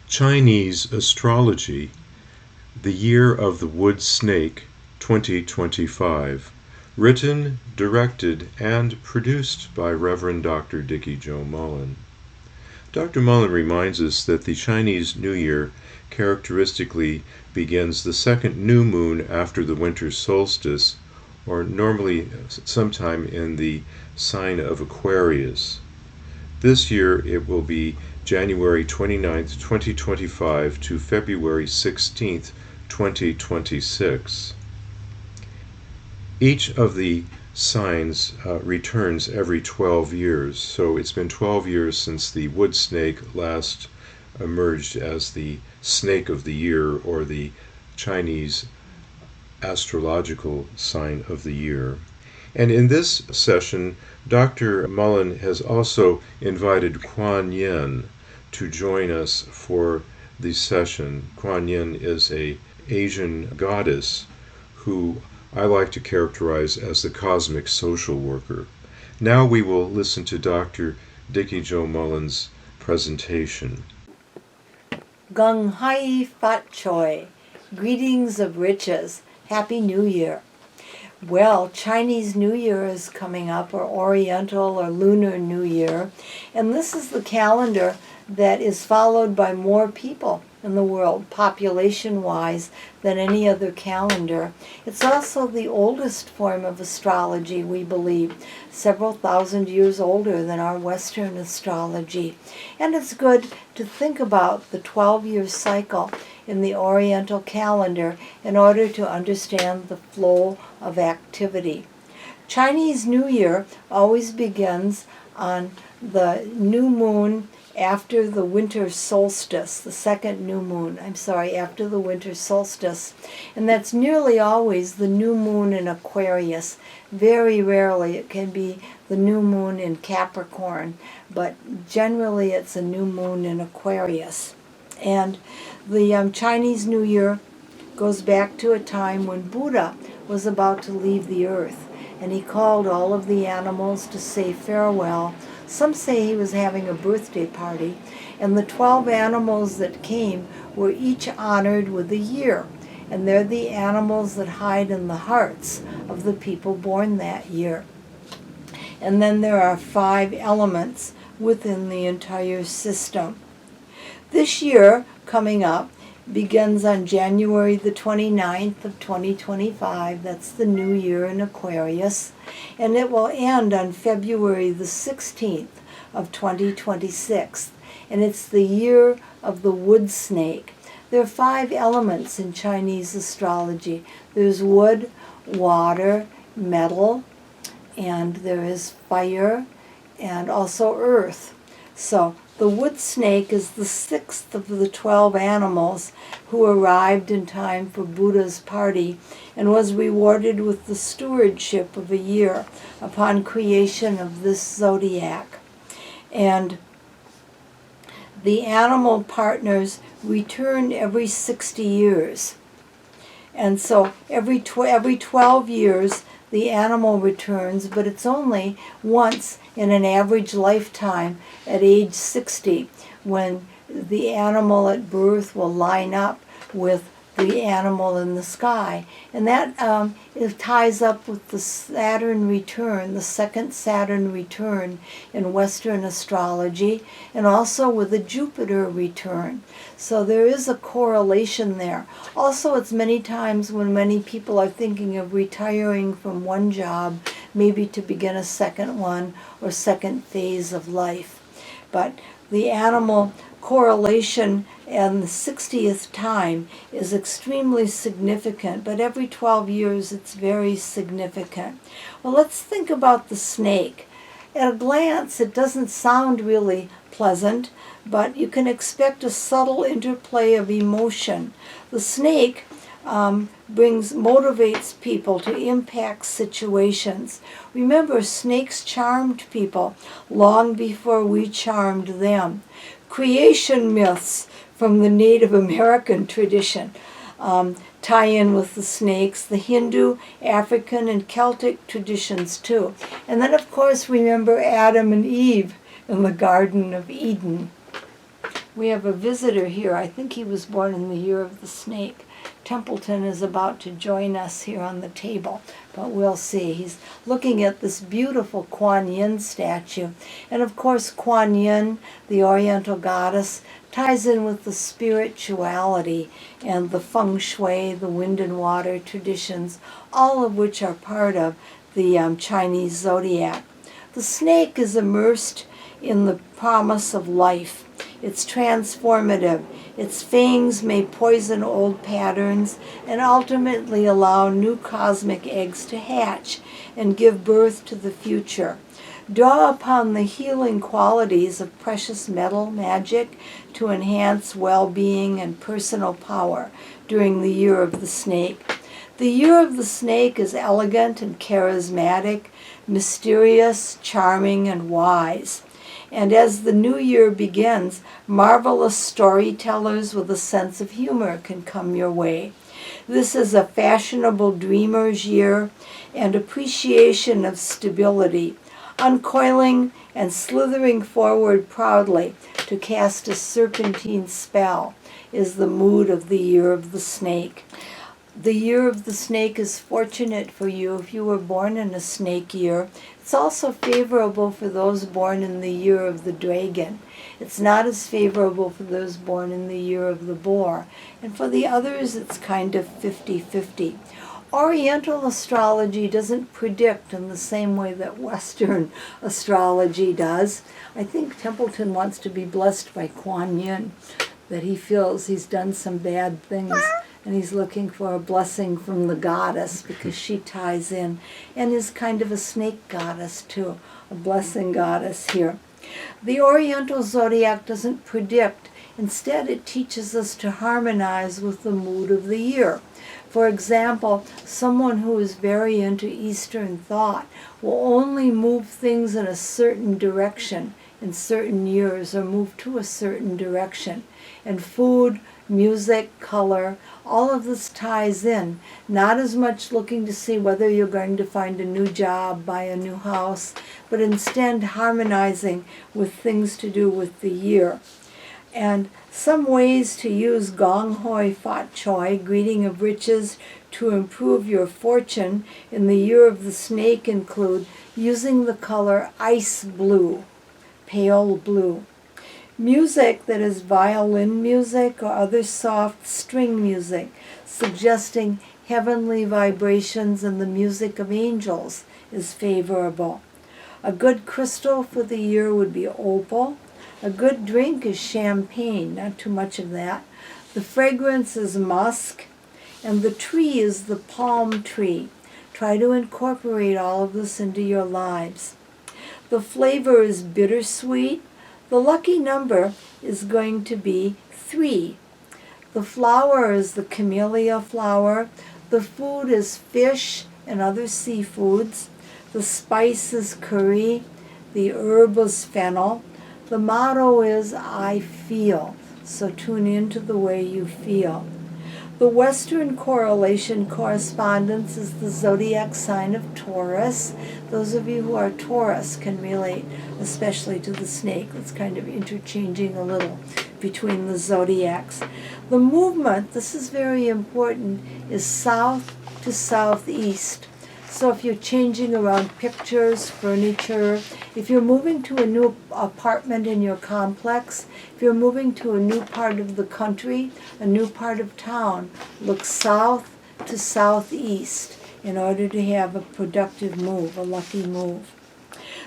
Chinese Astrology, the Year of the Wood Snake, 2025. Written, directed, and produced by Rev Dr. Dikki-Jo Mullen. Dr. Mullen reminds us that the Chinese New Year characteristically begins the second new moon after the Winter Solstice, or normally sometime in the sign of Aquarius. This year it will be January 29th, 2025 to February 16th, 2026. Each of the signs returns every 12 years, so it's been 12 years since the wood snake last emerged as the snake of the year, or the Chinese astrological sign of the year. And in this session, Dr. Mullen has also invited Quan Yin to join us for the session. Quan Yin is an Asian goddess who I like to characterize as the cosmic social worker. Now we will listen to Dr. Dikki-Jo Mullen's presentation. Gung Hai Fat Choi, greetings of riches, Happy New Year. Well, Chinese New Year is coming up, or Oriental or Lunar New Year, and this is the calendar that is followed by more people in the world, population-wise, than any other calendar. It's also the oldest form of astrology, we believe, several thousand years older than our Western astrology. And it's good to think about the 12-year cycle in the Oriental calendar in order to understand the flow of activity. Chinese New Year always begins on the new moon after the winter solstice, the second new moon, after the winter solstice. And that's nearly always the new moon in Aquarius. Very rarely it can be the new moon in Capricorn, but generally it's a new moon in Aquarius. And the Chinese New Year goes back to a time when Buddha was about to leave the earth, and he called all of the animals to say farewell. Some say he was having a birthday party, and the 12 animals that came were each honored with a year, and they're the animals that hide in the hearts of the people born that year. And then there are 5 elements within the entire system. This year, coming up, begins on January the 29th of 2025. That's the new year in Aquarius. And it will end on February the 16th of 2026. And it's the year of the wood snake. There are 5 elements in Chinese astrology. There's wood, water, metal, and there is fire, and also earth. So the wood snake is the 6th of the 12 animals who arrived in time for Buddha's party and was rewarded with the stewardship of a year upon creation of this zodiac. And the animal partners return every 60 years. And so every 12 years the animal returns, but it's only once in an average lifetime at age 60 when the animal at birth will line up with the animal in the sky. And that it ties up with the Saturn return, the second Saturn return in Western astrology, and also with the Jupiter return. So there is a correlation there. Also, it's many times when many people are thinking of retiring from one job, maybe to begin a second one or second phase of life. But the animal correlation and the 60th time is extremely significant, but every 12 years it's very significant. Well, let's think about the snake. At a glance, it doesn't sound really pleasant, but you can expect a subtle interplay of emotion. The snake motivates people to impact situations. Remember, snakes charmed people long before we charmed them. Creation myths from the Native American tradition tie in with the snakes, the Hindu, African, and Celtic traditions too. And then, of course, remember Adam and Eve in the Garden of Eden. We have a visitor here. I think he was born in the year of the snake. Templeton is about to join us here on the table, but we'll see. He's looking at this beautiful Quan Yin statue. And of course, Quan Yin, the Oriental goddess, ties in with the spirituality and the feng shui, the wind and water traditions, all of which are part of the Chinese Zodiac. The snake is immersed in the promise of life. It's transformative. Its fangs may poison old patterns and ultimately allow new cosmic eggs to hatch and give birth to the future. Draw upon the healing qualities of precious metal magic to enhance well-being and personal power during the year of the snake. The year of the snake is elegant and charismatic, mysterious, charming, and wise. And as the new year begins, marvelous storytellers with a sense of humor can come your way. This is a fashionable dreamer's year and appreciation of stability, uncoiling and slithering forward proudly to cast a serpentine spell is the mood of the year of the snake. The year of the snake is fortunate for you if you were born in a snake year. It's also favorable for those born in the year of the dragon. It's not as favorable for those born in the year of the boar. And for the others, it's kind of 50-50. Oriental astrology doesn't predict in the same way that Western astrology does. I think Templeton wants to be blessed by Quan Yin, that he feels he's done some bad things. And he's looking for a blessing from the goddess because she ties in and is kind of a snake goddess too, a blessing goddess here. The Oriental Zodiac doesn't predict. Instead, it teaches us to harmonize with the mood of the year. For example, someone who is very into Eastern thought will only move things in a certain direction in certain years or move to a certain direction. And food, music, color, all of this ties in, not as much looking to see whether you're going to find a new job, buy a new house, but instead harmonizing with things to do with the year. And some ways to use Gong Hoi Fat Choi, greeting of riches, to improve your fortune in the year of the snake include using the color ice blue, pale blue. Music that is violin music or other soft string music, suggesting heavenly vibrations and the music of angels, is favorable. A good crystal for the year would be opal. A good drink is champagne, not too much of that. The fragrance is musk, and the tree is the palm tree. Try to incorporate all of this into your lives. The flavor is bittersweet. The lucky number is going to be 3. The flower is the camellia flower. The food is fish and other seafoods. The spice is curry. The herb is fennel. The motto is I feel, so tune into the way you feel. The Western correlation correspondence is the zodiac sign of Taurus. Those of you who are Taurus can relate especially to the snake. It's kind of interchanging a little between the zodiacs. The movement, this is very important, is south to southeast. So if you're changing around pictures, furniture, if you're moving to a new apartment in your complex, if you're moving to a new part of the country, a new part of town, look south to southeast in order to have a productive move, a lucky move.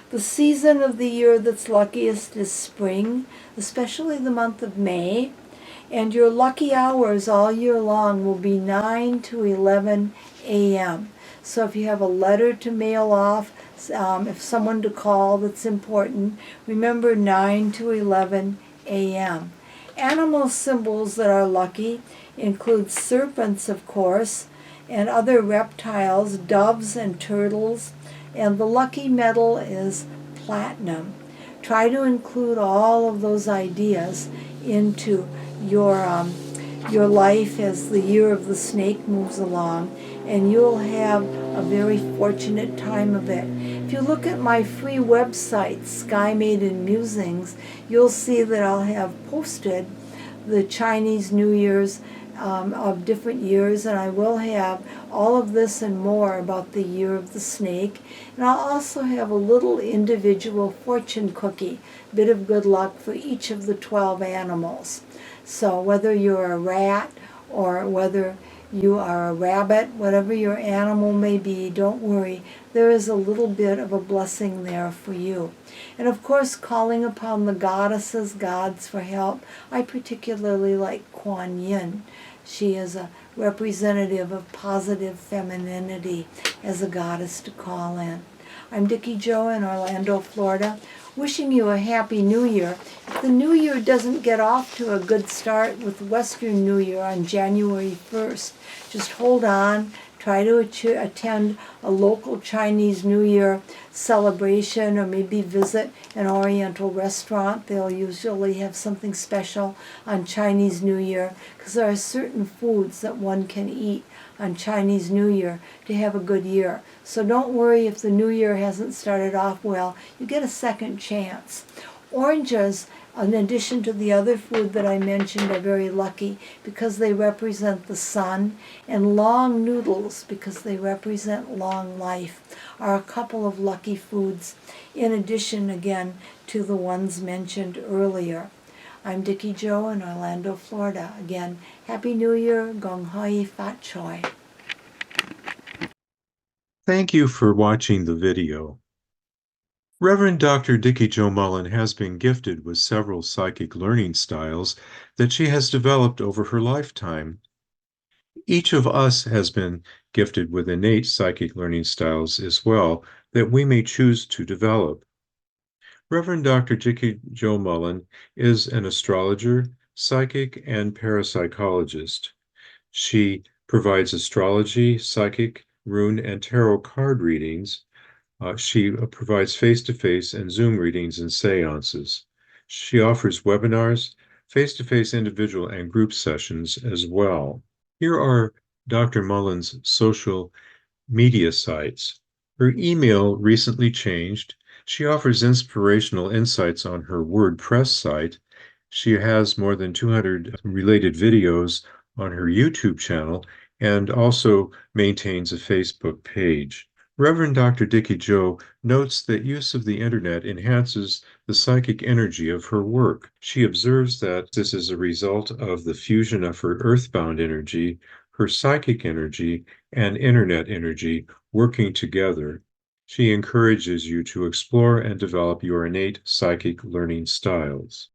The season of the year that's luckiest is spring, especially the month of May, and your lucky hours all year long will be 9 to 11 a.m. So if you have a letter to mail off, if someone to call that's important, remember 9 to 11 a.m. Animal symbols that are lucky include serpents, of course, and other reptiles, doves and turtles, and the lucky metal is platinum. Try to include all of those ideas into your life as the year of the snake moves along, and you'll have a very fortunate time of it. If you look at my free website, Sky Maiden Musings, you'll see that I'll have posted the Chinese New Year's of different years, and I will have all of this and more about the year of the snake. And I'll also have a little individual fortune cookie, bit of good luck for each of the 12 animals. So whether you're a rat or whether you are a rabbit, whatever your animal may be, don't worry. There is a little bit of a blessing there for you. And of course, calling upon the goddesses, gods for help. I particularly like Quan Yin. She is a representative of positive femininity as a goddess to call in. I'm Dikki-Jo in Orlando, Florida, wishing you a happy New Year. If the New Year doesn't get off to a good start with Western New Year on January 1st, just hold on. Try to attend a local Chinese New Year celebration, or maybe visit an Oriental restaurant. They'll usually have something special on Chinese New Year, because there are certain foods that one can eat on Chinese New Year to have a good year. So don't worry if the New Year hasn't started off well. You get a second chance. Oranges, in addition to the other food that I mentioned, are very lucky because they represent the sun, and long noodles, because they represent long life, are a couple of lucky foods, in addition, again, to the ones mentioned earlier. I'm Dikki-Jo in Orlando, Florida. Again, Happy New Year, Gong Hoi Fat Choi. Thank you for watching the video. Rev Dr. Dikki-Jo Mullen has been gifted with several psychic learning styles that she has developed over her lifetime. Each of us has been gifted with innate psychic learning styles as well that we may choose to develop. Rev Dr. Dikki-Jo Mullen is an astrologer, psychic, and parapsychologist. She provides astrology, psychic, rune, and tarot card readings. She provides face-to-face and Zoom readings and seances. She offers webinars, face-to-face individual and group sessions as well. Here are Dr. Mullen's social media sites. Her email recently changed. She offers inspirational insights on her WordPress site. She has more than 200 related videos on her YouTube channel and also maintains a Facebook page. Rev Dr. Dikki-Jo notes that use of the internet enhances the psychic energy of her work. She observes that this is a result of the fusion of her earthbound energy, her psychic energy, and internet energy working together. She encourages you to explore and develop your innate psychic learning styles.